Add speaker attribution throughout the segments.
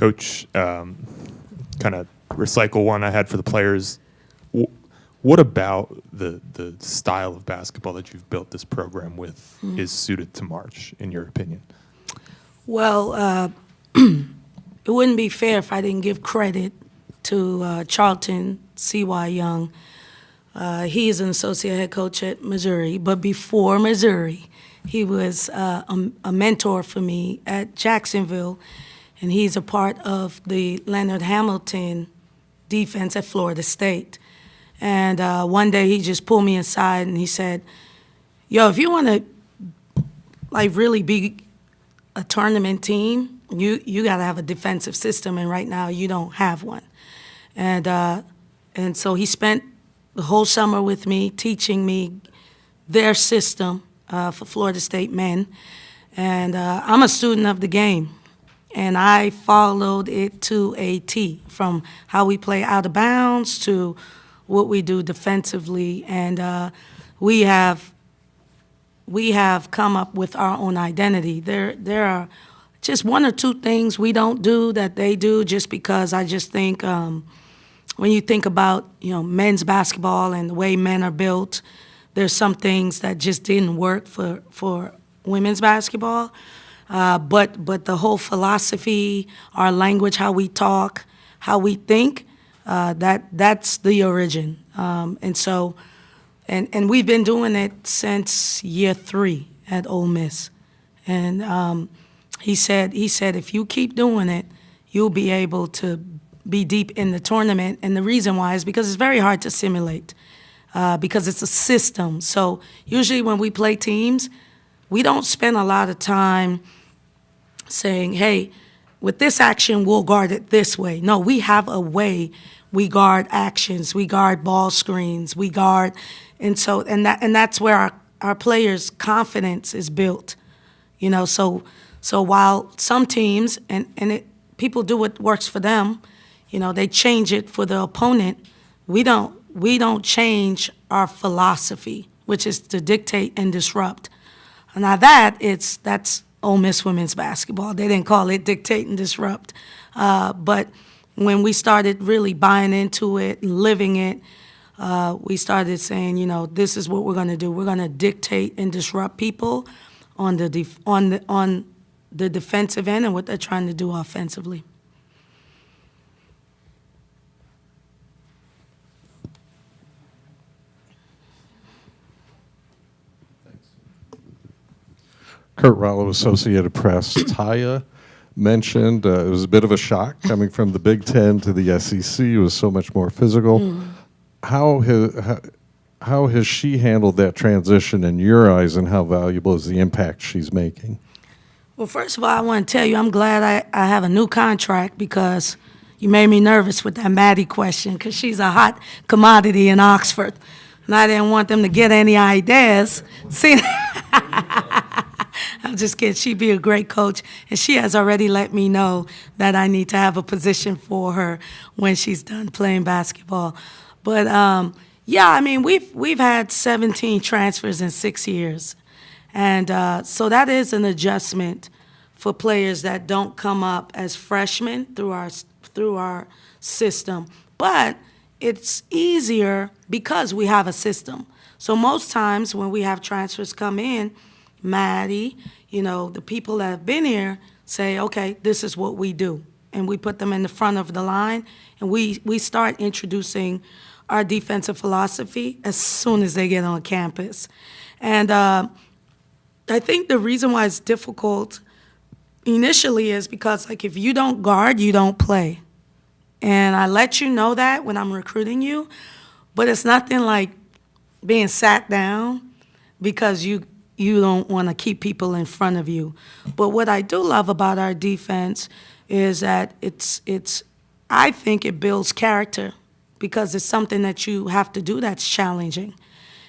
Speaker 1: Coach, kind of recycle one I had for the players. What about the style of basketball that you've built this program with is suited to March, in your opinion?
Speaker 2: Well, it wouldn't be fair if I didn't give credit to Charlton C.Y. Young. He is an associate head coach at Missouri, but before Missouri, he was a mentor for me at Jacksonville, and he's a part of the Leonard Hamilton defense at Florida State. And one day he just pulled me aside and he said, "Yo, if you want to like really be a tournament team, you got to have a defensive system, and right now you don't have one." And so he spent the whole summer with me, teaching me their system for Florida State men. And I'm a student of the game, and I followed it to a T, from how we play out of bounds to what we do defensively. And we have come up with our own identity. There are just one or two things we don't do that they do, just because I just think when you think about, men's basketball and the way men are built, there's some things that just didn't work for women's basketball. But the whole philosophy, our language, how we talk, how we think, that's the origin. And we've been doing it since year 3 at Ole Miss. And he said if you keep doing it, you'll be able to be deep in the tournament. And the reason why is because it's very hard to simulate, because it's a system. So usually when we play teams, we don't spend a lot of time saying, hey, with this action, we'll guard it this way. No, we have a way we guard actions, we guard ball screens, we guard, and that's where our players' confidence is built. So while some teams, people do what works for them, they change it for the opponent, we don't change our philosophy, which is to dictate and disrupt. Now that's Ole Miss women's basketball. They didn't call it dictate and disrupt. But when we started really buying into it and living it, we started saying, this is what we're going to do. We're going to dictate and disrupt people on the defensive end and what they're trying to do offensively.
Speaker 3: Kurt Rollo, Associated Press. Taya mentioned it was a bit of a shock coming from the Big Ten to the SEC. It was so much more physical. How has she handled that transition in your eyes, and how valuable is the impact she's making?
Speaker 2: Well, first of all, I want to tell you I'm glad I have a new contract, because you made me nervous with that Maddie question, because she's a hot commodity in Oxford, and I didn't want them to get any ideas. See, I'm just kidding. She'd be a great coach, and she has already let me know that I need to have a position for her when she's done playing basketball. But we've had 17 transfers in 6 years, and so that is an adjustment for players that don't come up as freshmen through our system. But it's easier because we have a system. So most times when we have transfers come in, Maddie, the people that have been here say, okay, this is what we do. And we put them in the front of the line, and we start introducing our defensive philosophy as soon as they get on campus. And I think the reason why it's difficult initially is because, if you don't guard, you don't play. And I let you know that when I'm recruiting you, but it's nothing like being sat down because you don't want to keep people in front of you. But what I do love about our defense is that I think it builds character, because it's something that you have to do that's challenging.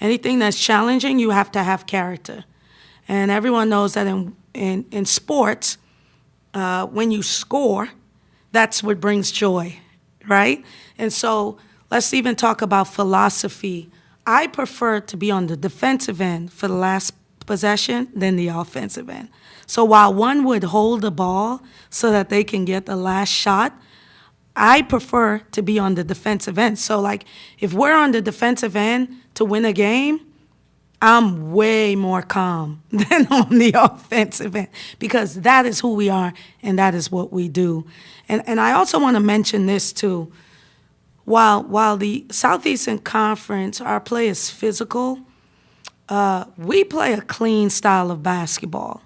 Speaker 2: Anything that's challenging, you have to have character. And everyone knows that in sports, when you score, that's what brings joy, right? And so let's even talk about philosophy. I prefer to be on the defensive end for the last possession than the offensive end. So while one would hold the ball so that they can get the last shot, I prefer to be on the defensive end. So, like, if we're on the defensive end to win a game, I'm way more calm than on the offensive end because that is who we are and that is what we do. And I also want to mention this, too. While the Southeastern Conference, our play is physical, we play a clean style of basketball.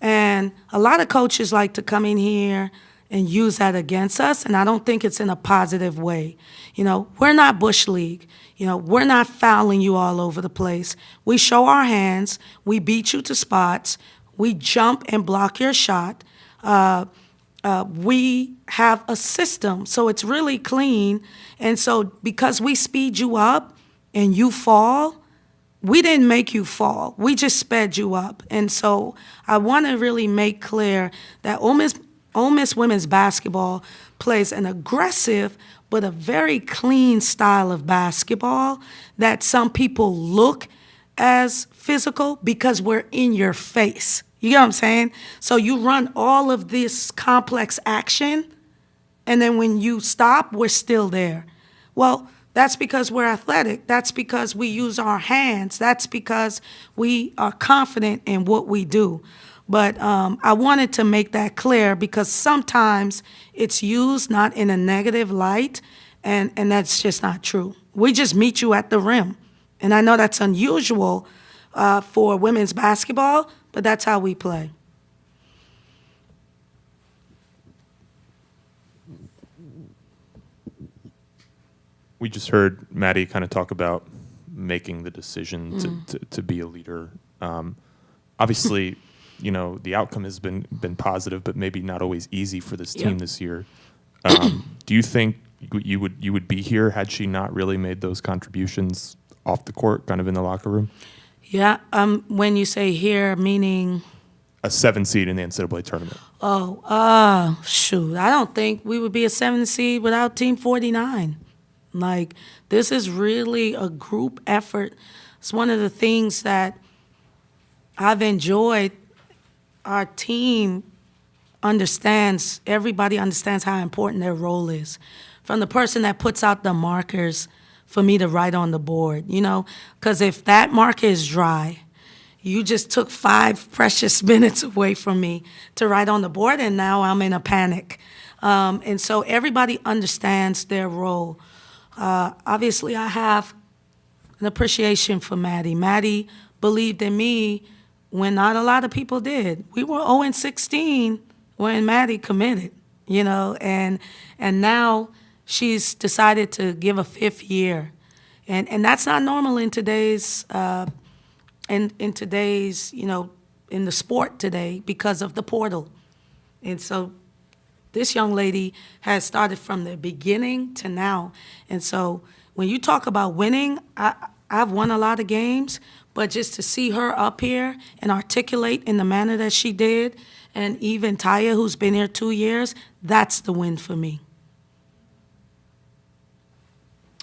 Speaker 2: And a lot of coaches like to come in here and use that against us, and I don't think it's in a positive way. You know, we're not Bush League. You know, we're not fouling you all over the place. We show our hands. We beat you to spots. We jump and block your shot. We have a system, so it's really clean. And so because we speed you up and you fall, we didn't make you fall. We just sped you up. And so I want to really make clear that Ole Miss women's basketball plays an aggressive but a very clean style of basketball that some people look as physical because we're in your face. You get what I'm saying? So you run all of this complex action, and then when you stop, we're still there. Well, that's because we're athletic. That's because we use our hands. That's because we are confident in what we do. But I wanted to make that clear because sometimes it's used not in a negative light, and that's just not true. We just meet you at the rim. And I know that's unusual for women's basketball, but that's how we play.
Speaker 1: We just heard Maddie kind of talk about making the decision to be a leader. Obviously, you know, the outcome has been positive, but maybe not always easy for this team this year. Do you think you would be here had she not really made those contributions off the court, kind of in the locker room?
Speaker 2: Yeah. When you say here, meaning
Speaker 1: A 7 seed in the NCAA tournament.
Speaker 2: Shoot. I don't think we would be a 7 seed without Team 49. Like, this is really a group effort. It's one of the things that I've enjoyed. Our team understands, everybody understands how important their role is. From the person that puts out the markers for me to write on the board, you know, because if that marker is dry, you just took 5 precious minutes away from me to write on the board, and now I'm in a panic. And so everybody understands their role. Obviously, I have an appreciation for Maddie. Maddie believed in me when not a lot of people did. We were 0-16 when Maddie committed, you know, and now she's decided to give a 5th year. And that's not normal in today's, in today's, you know, in the sport today because of the portal. And so this young lady has started from the beginning to now. And so when you talk about winning, I've won a lot of games, but just to see her up here and articulate in the manner that she did, and even Taya, who's been here 2 years, that's the win for me.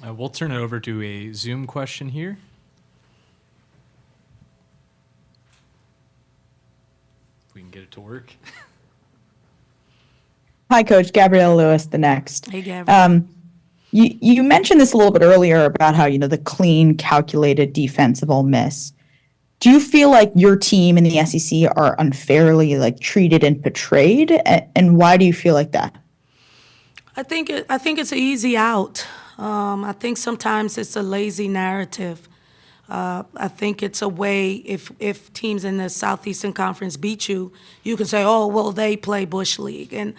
Speaker 4: We'll turn it over to a Zoom question here. If we can get it to work.
Speaker 5: Hi, Coach. Gabrielle Lewis, the next.
Speaker 2: Hey, Gabrielle.
Speaker 5: You mentioned this a little bit earlier about how, you know, the clean, calculated defense of Ole Miss. Do you feel like your team in the SEC are unfairly, like, treated and portrayed? And why do you feel like that?
Speaker 2: I think it's an easy out. I think sometimes it's a lazy narrative. I think it's a way, if teams in the Southeastern Conference beat you, you can say, oh, well, they play Bush League. And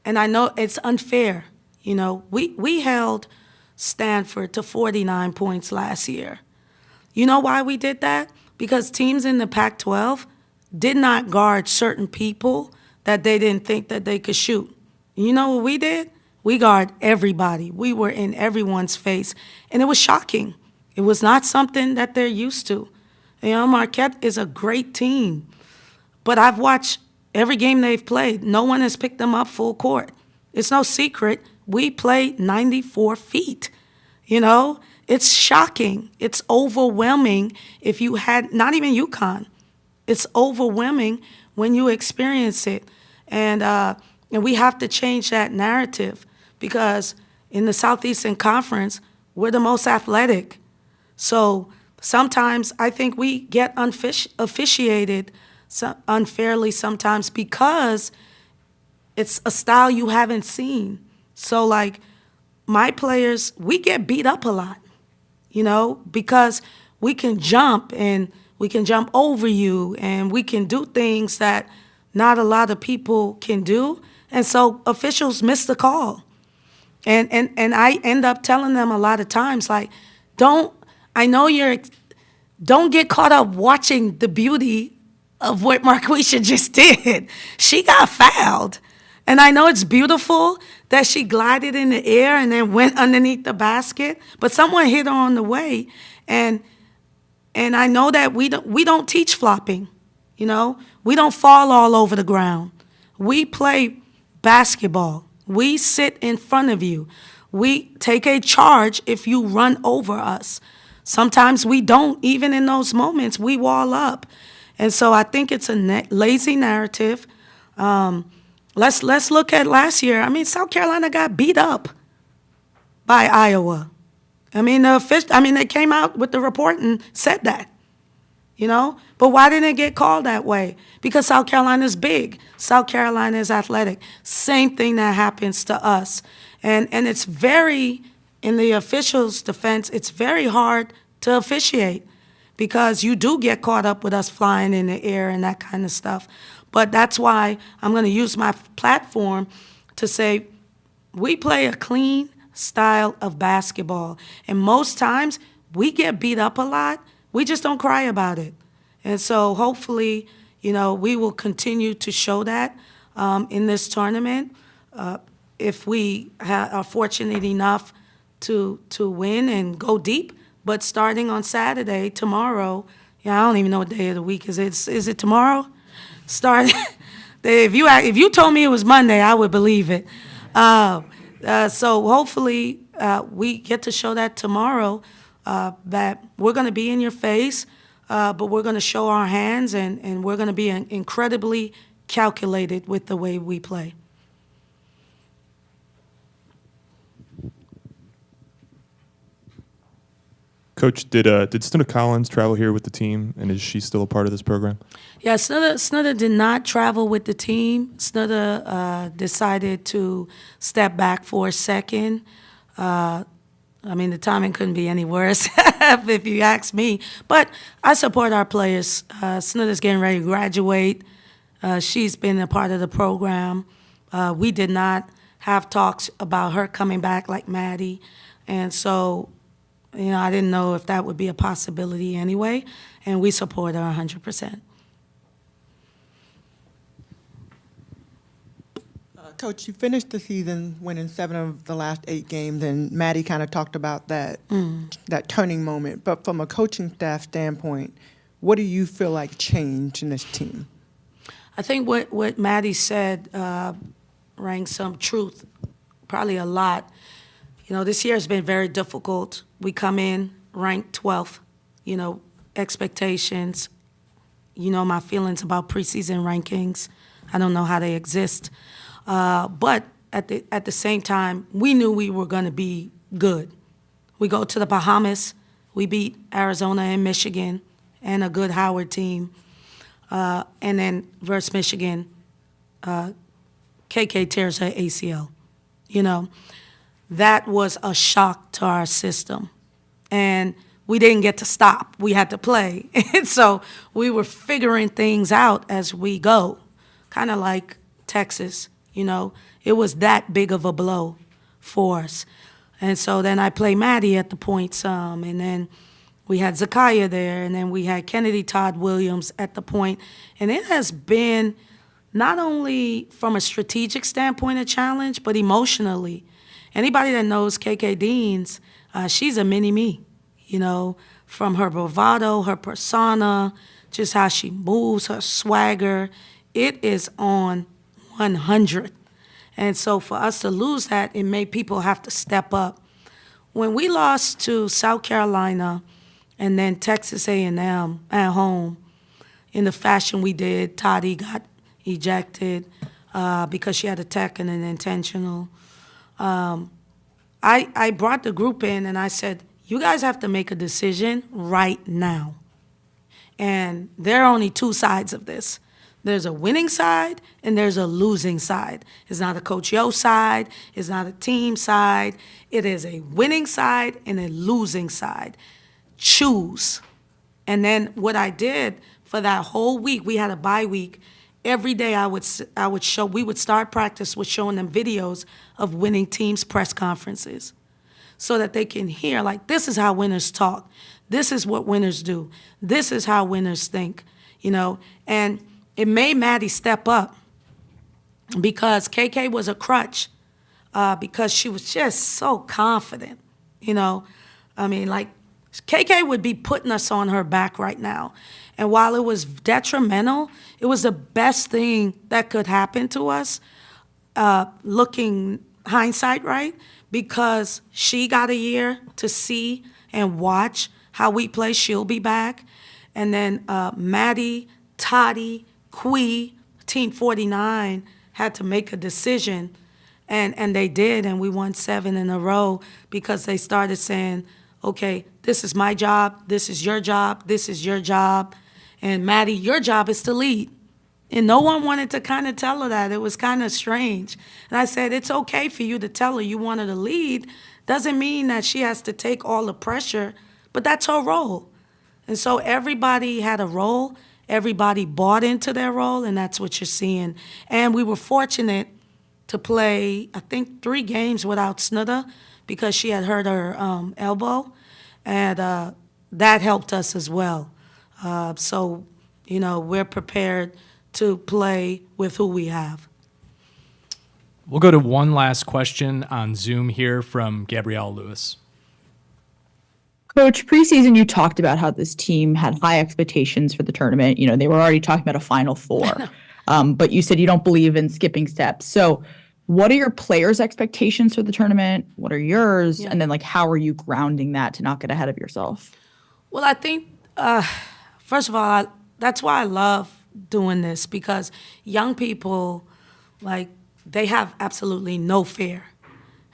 Speaker 2: I know it's unfair. You know, we held Stanford to 49 points last year. You know why we did that? Because teams in the Pac-12 did not guard certain people that they didn't think that they could shoot. You know what we did? We guard everybody. We were in everyone's face. And it was shocking. It was not something that they're used to. You know, Marquette is a great team. But I've watched every game they've played. No one has picked them up full court. It's no secret. We played 94 feet. You know, it's shocking. It's overwhelming if you had, not even UConn. It's overwhelming when you experience it. And we have to change that narrative because in the Southeastern Conference, we're the most athletic. So sometimes I think we get officiated unfairly sometimes because it's a style you haven't seen. So like my players, we get beat up a lot, because we can jump and we can jump over you and we can do things that not a lot of people can do. And so officials miss the call. And I end up telling them a lot of times, like, don't get caught up watching the beauty of what Marquisha just did. She got fouled. And I know it's beautiful that she glided in the air and then went underneath the basket, but someone hit her on the way. And I know that we don't teach flopping, We don't fall all over the ground. We play basketball. We sit in front of you. We take a charge if you run over us. Sometimes we don't, even in those moments, we wall up. And so I think it's a lazy narrative. Let's look at last year. I mean, South Carolina got beat up by Iowa. I mean, they came out with the report and said that, But why didn't it get called that way? Because South Carolina is big. South Carolina is athletic. Same thing that happens to us. And it's very, in the officials' defense, it's very hard to officiate because you do get caught up with us flying in the air and that kind of stuff. But that's why I'm going to use my platform to say we play a clean style of basketball. And most times we get beat up a lot. We just don't cry about it. And so hopefully, we will continue to show that in this tournament. If we are fortunate enough to win and go deep. But starting on Saturday, tomorrow, I don't even know what day of the week is it. Is it tomorrow? If you told me it was Monday, I would believe it. So hopefully we get to show that tomorrow, that we're going to be in your face, but we're going to show our hands, and we're going to be incredibly calculated with the way we play.
Speaker 1: Coach, did Snudda Collins travel here with the team, and is she still a part of this program?
Speaker 2: Yeah, Snudda did not travel with the team. Snudda decided to step back for a second. The timing couldn't be any worse, if you ask me. But I support our players. Snudda's getting ready to graduate. She's been a part of the program. We did not have talks about her coming back like Maddie. And so, I didn't know if that would be a possibility anyway. And we support her 100%.
Speaker 6: Coach, you finished the season winning 7 of the last 8 games, and Maddie kind of talked about that turning moment. But from a coaching staff standpoint, what do you feel like changed in this team?
Speaker 2: I think what Maddie said rang some truth, probably a lot. This year has been very difficult. We come in ranked 12th, expectations. My feelings about preseason rankings. I don't know how they exist. But at the same time, we knew we were going to be good. We go to the Bahamas. We beat Arizona and Michigan and a good Howard team. And then versus Michigan, KK tears her ACL. That was a shock to our system. And we didn't get to stop. We had to play. And so we were figuring things out as we go, kind of like Texas. It was that big of a blow for us. And so then I played Maddie at the point some, and then we had Zakiya there, and then we had Kennedy Todd Williams at the point. And it has been not only from a strategic standpoint a challenge, but emotionally. Anybody that knows KK Deans, she's a mini-me, from her bravado, her persona, just how she moves, her swagger. It is on 100. And so for us to lose that, it made people have to step up. when we lost to South Carolina and then Texas A&M at home in the fashion we did, Toddy got ejected because she had a tech and an intentional. I brought the group in and I said, you guys have to make a decision right now. And there are only two sides of this. There's a winning side and there's a losing side. It's not a Coach Yo side. It's not a team side. It is a winning side and a losing side. Choose. And then what I did for that whole week, we had a bye week. Every day we would start practice with showing them videos of winning teams' press conferences so that they can hear, like, this is how winners talk. This is what winners do. This is how winners think, And it made Maddie step up because KK was a crutch because she was just so confident, KK would be putting us on her back right now. And while it was detrimental, it was the best thing that could happen to us, looking hindsight, right? Because she got a year to see and watch how we play. She'll be back. And then Maddie, Toddy, Quee, Team 49 had to make a decision. And they did, and we won 7 in a row because they started saying, okay, this is my job, this is your job, this is your job. And Maddie, your job is to lead. And no one wanted to kind of tell her that. It was kind of strange. And I said, it's okay for you to tell her you want her to lead. Doesn't mean that she has to take all the pressure, but that's her role. And so everybody had a role. Everybody bought into their role, and that's what you're seeing. And we were fortunate to play, I think, 3 games without Snudda because she had hurt her elbow, and that helped us as well. So, we're prepared to play with who we have.
Speaker 4: We'll go to one last question on Zoom here from Gabrielle Lewis.
Speaker 5: Coach, preseason you talked about how this team had high expectations for the tournament. They were already talking about a Final Four, but you said you don't believe in skipping steps. So what are your players' expectations for the tournament? What are yours?
Speaker 2: Yeah.
Speaker 5: And then, how are you grounding that to not get ahead of yourself?
Speaker 2: Well, I think, first of all, that's why I love doing this because young people, they have absolutely no fear.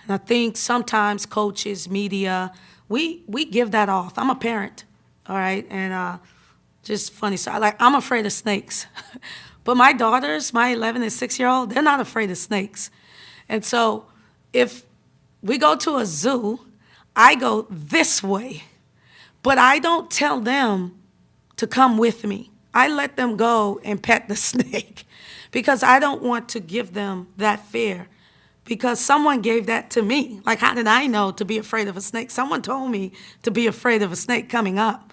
Speaker 2: And I think sometimes coaches, media, we give that off. I'm a parent, all right? And just funny, so I'm afraid of snakes. But my daughters, my 11 and 6-year-old, they're not afraid of snakes. And so if we go to a zoo, I go this way. But I don't tell them to come with me. I let them go and pet the snake because I don't want to give them that fear because someone gave that to me. How did I know to be afraid of a snake? Someone told me to be afraid of a snake coming up.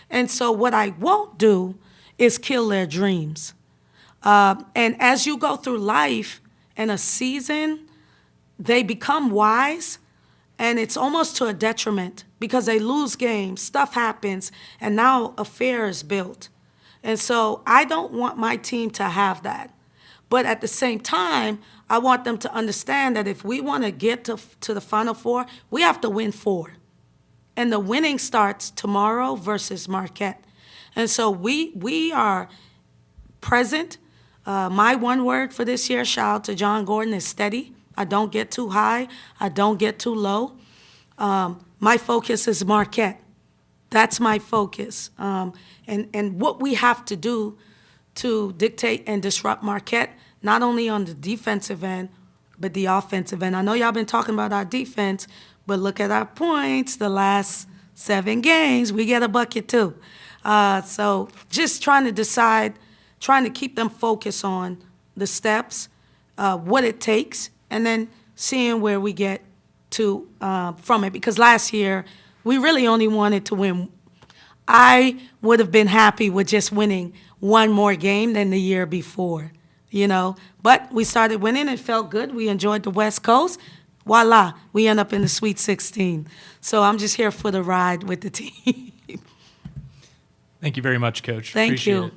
Speaker 2: And so what I won't do is kill their dreams. And as you go through life and a season, they become wise, and it's almost to a detriment because they lose games, stuff happens, and now a fear is built. And so I don't want my team to have that. But at the same time, I want them to understand that if we want to get to the Final Four, we have to win 4. And the winning starts tomorrow versus Marquette. And so we are present. My one word for this year, shout out to John Gordon, is steady. I don't get too high. I don't get too low. My focus is Marquette. That's my focus. And what we have to do to dictate and disrupt Marquette, not only on the defensive end, but the offensive end. I know y'all been talking about our defense, but look at our points. The last 7 games, we get a bucket too. So just trying to decide, trying to keep them focused on the steps, what it takes, and then seeing where we get to from it. Because last year, we really only wanted to win. I would have been happy with just winning one more game than the year before, But we started winning. It felt good. We enjoyed the West Coast. Voila, we end up in the Sweet 16. So I'm just here for the ride with the team.
Speaker 4: Thank you very much, Coach.
Speaker 2: Thank
Speaker 4: Appreciate
Speaker 2: you.
Speaker 4: it.